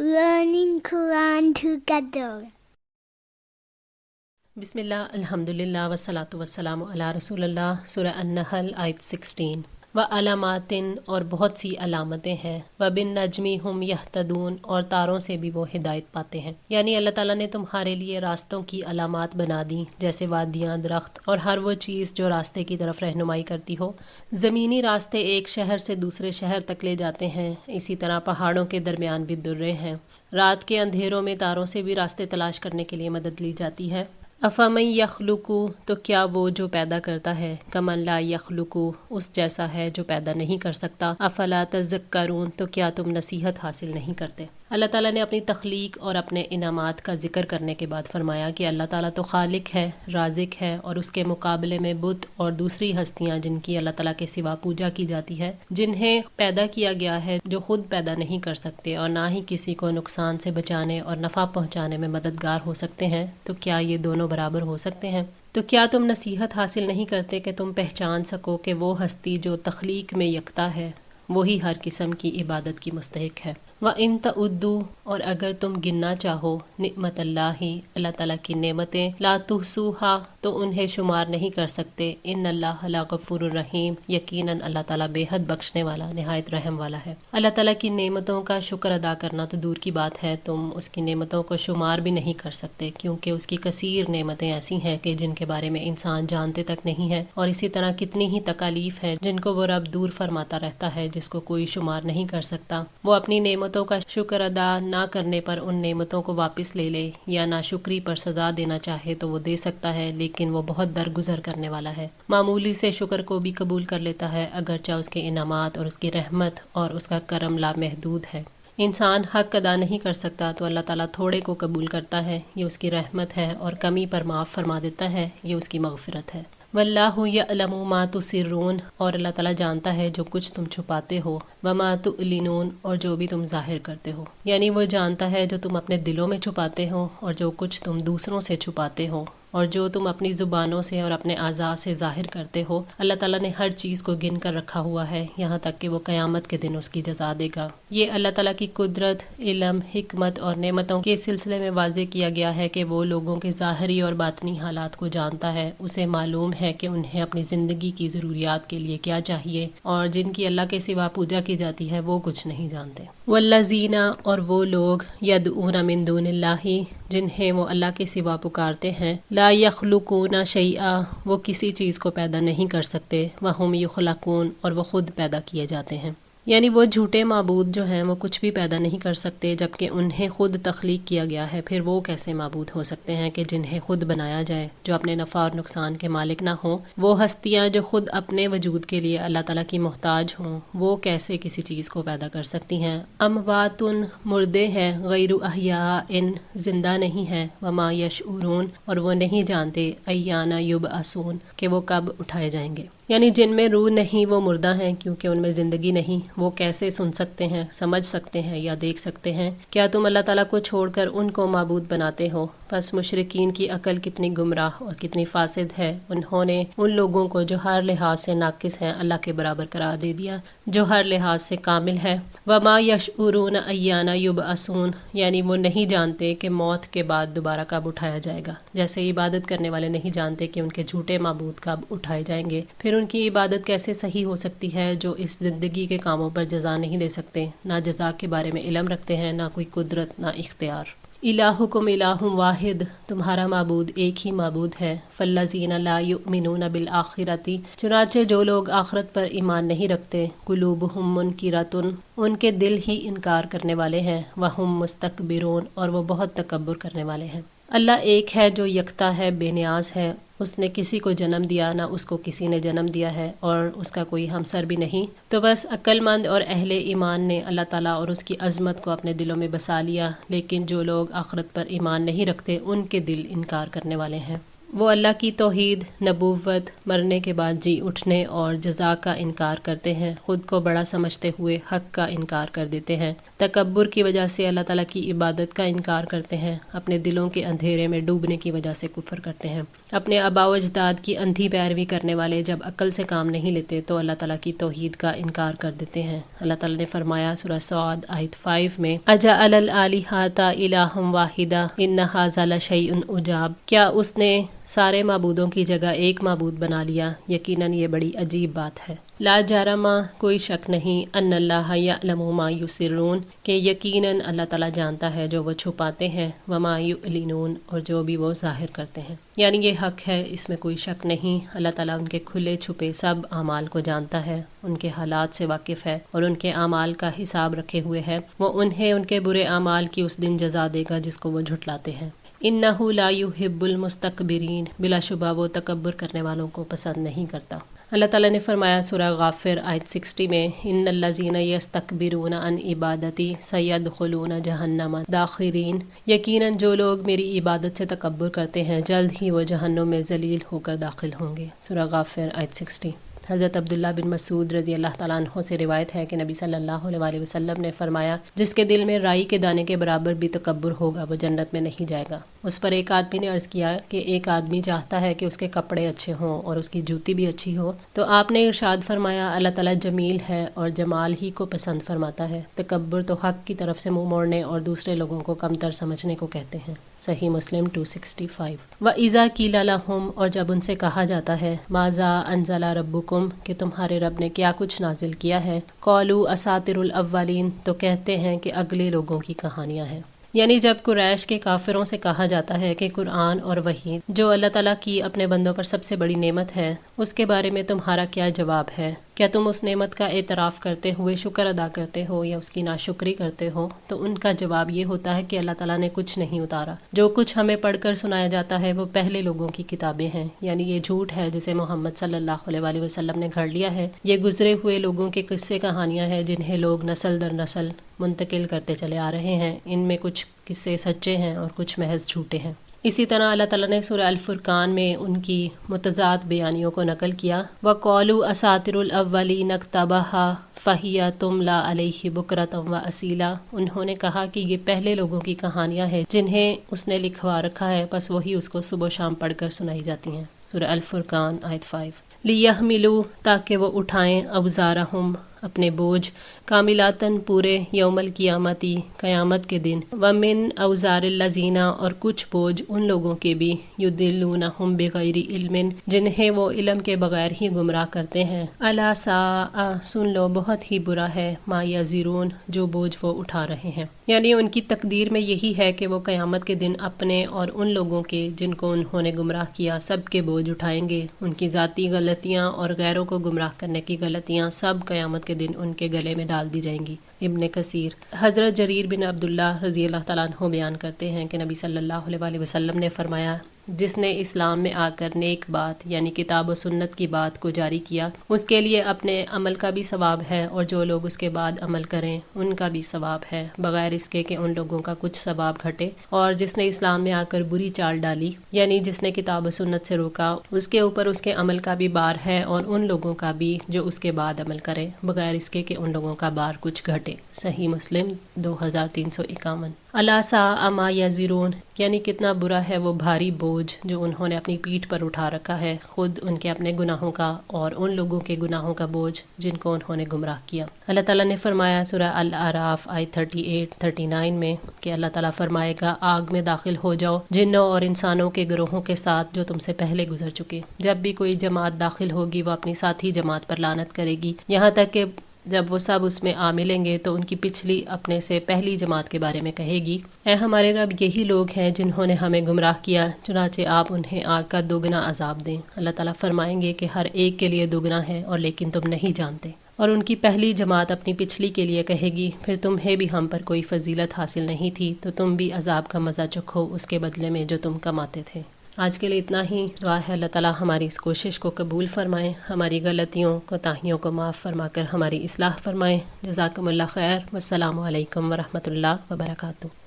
learning Quran together. بسم اللہ الحمدللہ والصلاۃ والسلام علی رسول اللہ۔ سورہ النحل آیت 16۔ وعلامات، اور بہت سی علامتیں ہیں، وبالنجم ہم یہتدون، اور تاروں سے بھی وہ ہدایت پاتے ہیں۔ یعنی اللہ تعالیٰ نے تمہارے لیے راستوں کی علامات بنا دی، جیسے وادیاں، درخت اور ہر وہ چیز جو راستے کی طرف رہنمائی کرتی ہو۔ زمینی راستے ایک شہر سے دوسرے شہر تک لے جاتے ہیں، اسی طرح پہاڑوں کے درمیان بھی درے ہیں۔ رات کے اندھیروں میں تاروں سے بھی راستے تلاش کرنے کے لیے مدد لی جاتی ہے۔ افمن یخلق، تو کیا وہ جو پیدا کرتا ہے، کمن لا یخلق، اس جیسا ہے جو پیدا نہیں کر سکتا۔ افلا تذکرون، تو کیا تم نصیحت حاصل نہیں کرتے۔ اللہ تعالیٰ نے اپنی تخلیق اور اپنے انعامات کا ذکر کرنے کے بعد فرمایا کہ اللہ تعالیٰ تو خالق ہے، رازق ہے، اور اس کے مقابلے میں بت اور دوسری ہستیاں جن کی اللہ تعالیٰ کے سوا پوجا کی جاتی ہے، جنہیں پیدا کیا گیا ہے، جو خود پیدا نہیں کر سکتے اور نہ ہی کسی کو نقصان سے بچانے اور نفع پہنچانے میں مددگار ہو سکتے ہیں، تو کیا یہ دونوں برابر ہو سکتے ہیں؟ تو کیا تم نصیحت حاصل نہیں کرتے کہ تم پہچان سکو کہ وہ ہستی جو تخلیق میں یکتا ہے وہی ہر قسم کی عبادت کی مستحق ہے۔ وَإِن تَعُدُّوا، اور اگر تم گننا چاہو، نعمت اللہ تعالیٰ کی نعمتیں، لا تحصوها، تو انہیں شمار نہیں کر سکتے۔ ان اللہ لغفور الرحیم، یقیناً اللہ تعالیٰ بے حد بخشنے والا، نہایت رحم والا ہے۔ اللہ تعالیٰ کی نعمتوں کا شکر ادا کرنا تو دور کی بات ہے، تم اس کی نعمتوں کو شمار بھی نہیں کر سکتے، کیونکہ اس کی کثیر نعمتیں ایسی ہیں کہ جن کے بارے میں انسان جانتے تک نہیں ہے، اور اسی طرح کتنی ہی تکالیف ہیں جن کو وہ رب دور فرماتا رہتا ہے، جس کو کوئی شمار نہیں کر سکتا۔ وہ اپنی نعمتوں کا شکر ادا نہ کرنے پر ان نعمتوں کو واپس لے لے یا ناشکری پر سزا دینا چاہے تو وہ دے سکتا ہے، لیکن وہ بہت درگزر کرنے والا ہے۔ معمولی سے شکر کو بھی قبول کر لیتا ہے، اگرچہ اس کے انعامات اور اس کی رحمت اور اس کا کرم لامحدود ہے۔ انسان حق ادا نہیں کر سکتا تو اللہ تعالیٰ تھوڑے کو قبول کرتا ہے، یہ اس کی رحمت ہے، اور کمی پر معاف فرما دیتا ہے، یہ اس کی مغفرت ہے۔ واللہ یعلم ما تسرون، اور اللہ تعالیٰ جانتا ہے جو کچھ تم چھپاتے ہو، وما تعلنون، اور جو بھی تم ظاہر کرتے ہو۔ یعنی وہ جانتا ہے جو تم اپنے دلوں میں چھپاتے ہو اور جو کچھ تم دوسروں سے چھپاتے ہو، اور جو تم اپنی زبانوں سے اور اپنے اعضاء سے ظاہر کرتے ہو۔ اللہ تعالیٰ نے ہر چیز کو گن کر رکھا ہوا ہے، یہاں تک کہ وہ قیامت کے دن اس کی جزا دے گا۔ یہ اللہ تعالیٰ کی قدرت، علم، حکمت اور نعمتوں کے سلسلے میں واضح کیا گیا ہے کہ وہ لوگوں کے ظاہری اور باطنی حالات کو جانتا ہے، اسے معلوم ہے کہ انہیں اپنی زندگی کی ضروریات کے لیے کیا چاہیے، اور جن کی اللہ کے سوا پوجا کی جاتی ہے وہ کچھ نہیں جانتے۔ والذین، اور وہ لوگ، یدعون من دون اللہ، جنہیں وہ اللہ کے سوا پکارتے ہیں، لا یخلقون شیئا، وہ کسی چیز کو پیدا نہیں کر سکتے، وہم یخلقون، اور وہ خود پیدا کیے جاتے ہیں۔ یعنی وہ جھوٹے معبود جو ہیں وہ کچھ بھی پیدا نہیں کر سکتے، جبکہ انہیں خود تخلیق کیا گیا ہے، پھر وہ کیسے معبود ہو سکتے ہیں کہ جنہیں خود بنایا جائے، جو اپنے نفع اور نقصان کے مالک نہ ہوں۔ وہ ہستیاں جو خود اپنے وجود کے لیے اللہ تعالیٰ کی محتاج ہوں، وہ کیسے کسی چیز کو پیدا کر سکتی ہیں۔ اموات، مردے ہیں، غیر احیاء، زندہ نہیں ہیں، وما یشعرون، اور وہ نہیں جانتے، ایان یبعثون، کہ وہ کب اٹھائے جائیں گے۔ یعنی جن میں روح نہیں وہ مردہ ہیں، کیونکہ ان میں زندگی نہیں، وہ کیسے سن سکتے ہیں، سمجھ سکتے ہیں یا دیکھ سکتے ہیں؟ کیا تم اللہ تعالیٰ کو چھوڑ کر ان کو معبود بناتے ہو؟ پس مشرکین کی عقل کتنی گمراہ اور کتنی فاسد ہے، انہوں نے ان لوگوں کو جو ہر لحاظ سے ناقص ہیں اللہ کے برابر قرار دے دیا جو ہر لحاظ سے کامل ہے۔ وما یشعرون ایان یبعثون، یعنی وہ نہیں جانتے کہ موت کے بعد دوبارہ کب اٹھایا جائے گا، جیسے عبادت کرنے والے نہیں جانتے کہ ان کے جھوٹے معبود کب اٹھائے جائیں گے، پھر ان کی عبادت کیسے صحیح ہو سکتی ہے جو اس زندگی کے کاموں پر جزا نہیں دے سکتے، نہ جزا کے بارے میں علم رکھتے ہیں، نہ کوئی قدرت، نہ اختیار۔ الہکم الہ واحد، تمہارا معبود ایک ہی معبود ہے۔ فالذین لا یؤمنون بالآخرۃ، چنانچہ جو لوگ آخرت پر ایمان نہیں رکھتے، قلوبہم منکرۃ، ان کے دل ہی انکار کرنے والے ہیں، وہم مستکبرون، اور وہ بہت تکبر کرنے والے ہیں۔ اللہ ایک ہے جو یکتا ہے، بے نیاز ہے، اس نے کسی کو جنم دیا نہ اس کو کسی نے جنم دیا ہے، اور اس کا کوئی ہمسر بھی نہیں۔ تو بس عقل مند اور اہل ایمان نے اللہ تعالیٰ اور اس کی عظمت کو اپنے دلوں میں بسا لیا، لیکن جو لوگ آخرت پر ایمان نہیں رکھتے ان کے دل انکار کرنے والے ہیں۔ وہ اللہ کی توحید، نبوت، مرنے کے بعد جی اٹھنے اور جزا کا انکار کرتے ہیں، خود کو بڑا سمجھتے ہوئے حق کا انکار کر دیتے ہیں، تکبر کی وجہ سے اللہ تعالیٰ کی عبادت کا انکار کرتے ہیں، اپنے دلوں کے اندھیرے میں ڈوبنے کی وجہ سے کفر کرتے ہیں، اپنے آباء و اجداد کی اندھی پیروی کرنے والے جب عقل سے کام نہیں لیتے تو اللہ تعالیٰ کی توحید کا انکار کر دیتے ہیں۔ اللہ تعالیٰ نے فرمایا سورہ صاد آیت 5 میں اجعل الآلہۃ الہا واحدا ان ھذا لشیء عجاب، کیا اس نے سارے معبودوں کی جگہ ایک معبود بنا لیا، یقیناً یہ بڑی عجیب بات ہے۔ لا جرم، کوئی شک نہیں، ان اللہ یعلم ما یسرون، کہ یقیناً اللہ تعالیٰ جانتا ہے جو وہ چھپاتے ہیں، وما یعلنون، اور جو بھی وہ ظاہر کرتے ہیں، یعنی یہ حق ہے، اس میں کوئی شک نہیں، اللہ تعالیٰ ان کے کھلے چھپے سب اعمال کو جانتا ہے، ان کے حالات سے واقف ہے اور ان کے اعمال کا حساب رکھے ہوئے ہے، وہ انہیں ان کے برے اعمال کی اس دن جزا دے گا جس کو وہ جھٹلاتے ہیں۔ انہ لا یحب المستکبرین، بلا شبہ وہ تکبر کرنے والوں کو پسند نہیں کرتا۔ اللہ تعالیٰ نے فرمایا سورہ غافر آیت 60 میں ان الذین یستکبرون عن عبادتی سیدخلون جہنم داخرین، یقیناً جو لوگ میری عبادت سے تکبر کرتے ہیں جلد ہی وہ جہنم میں ذلیل ہو کر داخل ہوں گے۔ سورہ غافر آیت 60۔ حضرت عبداللہ بن مسعود رضی اللہ تعالیٰ عنہ سے روایت ہے کہ نبی صلی اللہ علیہ وسلم نے فرمایا جس کے دل میں رائی کے دانے کے برابر بھی تکبر ہوگا وہ جنت میں نہیں جائے گا۔ اس پر ایک آدمی نے عرض کیا کہ ایک آدمی چاہتا ہے کہ اس کے کپڑے اچھے ہوں اور اس کی جوتی بھی اچھی ہو، تو آپ نے ارشاد فرمایا اللہ تعالیٰ جمیل ہے اور جمال ہی کو پسند فرماتا ہے، تکبر تو حق کی طرف سے منہ موڑنے اور دوسرے لوگوں کو کمتر سمجھنے کو کہتے ہیں۔ صحیح مسلم 265۔ وَإِذَا قِيلَ لَهُمْ، اور جب ان سے کہا جاتا ہے مَاذَا أَنزَلَ رَبُّكُمْ، کہ تمہارے رب نے کیا کچھ نازل کیا ہے، قَالُوا أَسَاطِرُ الْأَوَّلِينَ، تو کہتے ہیں کہ اگلے لوگوں کی کہانیاں ہیں۔ یعنی جب قریش کے کافروں سے کہا جاتا ہے کہ قرآن اور وحی جو اللہ تعالیٰ کی اپنے بندوں پر سب سے بڑی نعمت ہے اس کے بارے میں تمہارا کیا جواب ہے، کیا تم اس نعمت کا اعتراف کرتے ہوئے شکر ادا کرتے ہو یا اس کی ناشکری کرتے ہو، تو ان کا جواب یہ ہوتا ہے کہ اللہ تعالیٰ نے کچھ نہیں اتارا، جو کچھ ہمیں پڑھ کر سنایا جاتا ہے وہ پہلے لوگوں کی کتابیں ہیں، یعنی یہ جھوٹ ہے جسے محمد صلی اللہ علیہ وسلم نے گھڑ لیا ہے، یہ گزرے ہوئے لوگوں کے قصے کہانیاں ہیں جنہیں لوگ نسل در نسل منتقل کرتے چلے آ رہے ہیں، ان میں کچھ قصے سچے ہیں اور کچھ محض جھوٹے ہیں۔ اسی طرح اللہ تعالیٰ نے سورہ الفرقان میں ان کی متضاد بیانیوں کو نقل کیا، وَقَالُوا أَسَاطِرُ الْأَوَّلِينَ اكْتَتَبَهَا فَهِيَ تُمْلَى عَلَيْهِ بُكْرَةً وَأَصِيلًا، انہوں نے کہا کہ یہ پہلے لوگوں کی کہانیاں ہیں جنہیں اس نے لکھوا رکھا ہے، بس وہی اس کو صبح و شام پڑھ کر سنائی جاتی ہیں۔ سورہ الفرقان آیت 5۔ لِيَحْمِلُوا، تاکہ وہ اٹھائیں، أَوْزَارَهُمْ، اپنے بوجھ، کاملاتاً پورے، یوم القیامتی، قیامت کے دن، ومن اوزار الذین، اور کچھ بوجھ ان لوگوں کے بھی، یضلونہم بغیر علم، جنہیں وہ علم کے بغیر ہی گمراہ کرتے ہیں، الا ساء، سن لو بہت ہی برا ہے، ما یزرون، جو بوجھ وہ اٹھا رہے ہیں، یعنی ان کی تقدیر میں یہی ہے کہ وہ قیامت کے دن اپنے اور ان لوگوں کے جن کو انہوں نے گمراہ کیا سب کے بوجھ اٹھائیں گے، ان کی ذاتی غلطیاں اور غیروں کو گمراہ کرنے کی غلطیاں سب قیامت کے دن ان کے گلے میں ڈال دی جائیں گی۔ ابن کثیر۔ حضرت جریر بن عبداللہ رضی اللہ تعالیٰ عنہ بیان کرتے ہیں کہ نبی صلی اللہ علیہ وسلم نے فرمایا جس نے اسلام میں آ کر نیک بات یعنی کتاب و سنت کی بات کو جاری کیا اس کے لیے اپنے عمل کا بھی ثواب ہے، اور جو لوگ اس کے بعد عمل کریں ان کا بھی ثواب ہے، بغیر اس کے کہ ان لوگوں کا کچھ ثواب گھٹے۔ اور جس نے اسلام میں آ کر بری چال ڈالی یعنی جس نے کتاب و سنت سے روکا، اس کے اوپر اس کے عمل کا بھی بار ہے اور ان لوگوں کا بھی جو اس کے بعد عمل کرے، بغیر اس کے کہ ان لوگوں کا بار کچھ گھٹے۔ صحیح مسلم 2351۔ الا ساء ما یزرون، یعنی کتنا برا ہے وہ بھاری بوجھ جو انہوں نے اپنی پیٹھ پر اٹھا رکھا ہے، خود ان کے اپنے گناہوں کا اور ان لوگوں کے گناہوں کا بوجھ جن کو انہوں نے گمراہ کیا۔ اللہ تعالیٰ نے فرمایا سورہ الاعراف آیت 38-39 میں کہ اللہ تعالیٰ فرمائے گا آگ میں داخل ہو جاؤ جنوں اور انسانوں کے گروہوں کے ساتھ جو تم سے پہلے گزر چکے۔ جب بھی کوئی جماعت داخل ہوگی وہ اپنی ساتھی جماعت پر لعنت کرے گی، یہاں تک کہ جب وہ سب اس میں آ ملیں گے تو ان کی پچھلی اپنے سے پہلی جماعت کے بارے میں کہے گی، اے ہمارے رب یہی لوگ ہیں جنہوں نے ہمیں گمراہ کیا، چنانچہ آپ انہیں آگ کا دوگنا عذاب دیں۔ اللہ تعالیٰ فرمائیں گے کہ ہر ایک کے لیے دوگنا ہے اور لیکن تم نہیں جانتے۔ اور ان کی پہلی جماعت اپنی پچھلی کے لیے کہے گی، پھر تمہیں بھی ہم پر کوئی فضیلت حاصل نہیں تھی تو تم بھی عذاب کا مزہ چکھو اس کے بدلے میں جو تم کماتے تھے۔ آج کے لیے اتنا ہی۔ دعا ہے اللہ تعالیٰ ہماری اس کوشش کو قبول فرمائیں، ہماری غلطیوں کوتاہیوں کو معاف فرما کر ہماری اصلاح فرمائیں۔ جزاکم اللہ خیر، والسلام علیکم ورحمۃ اللہ وبرکاتہ۔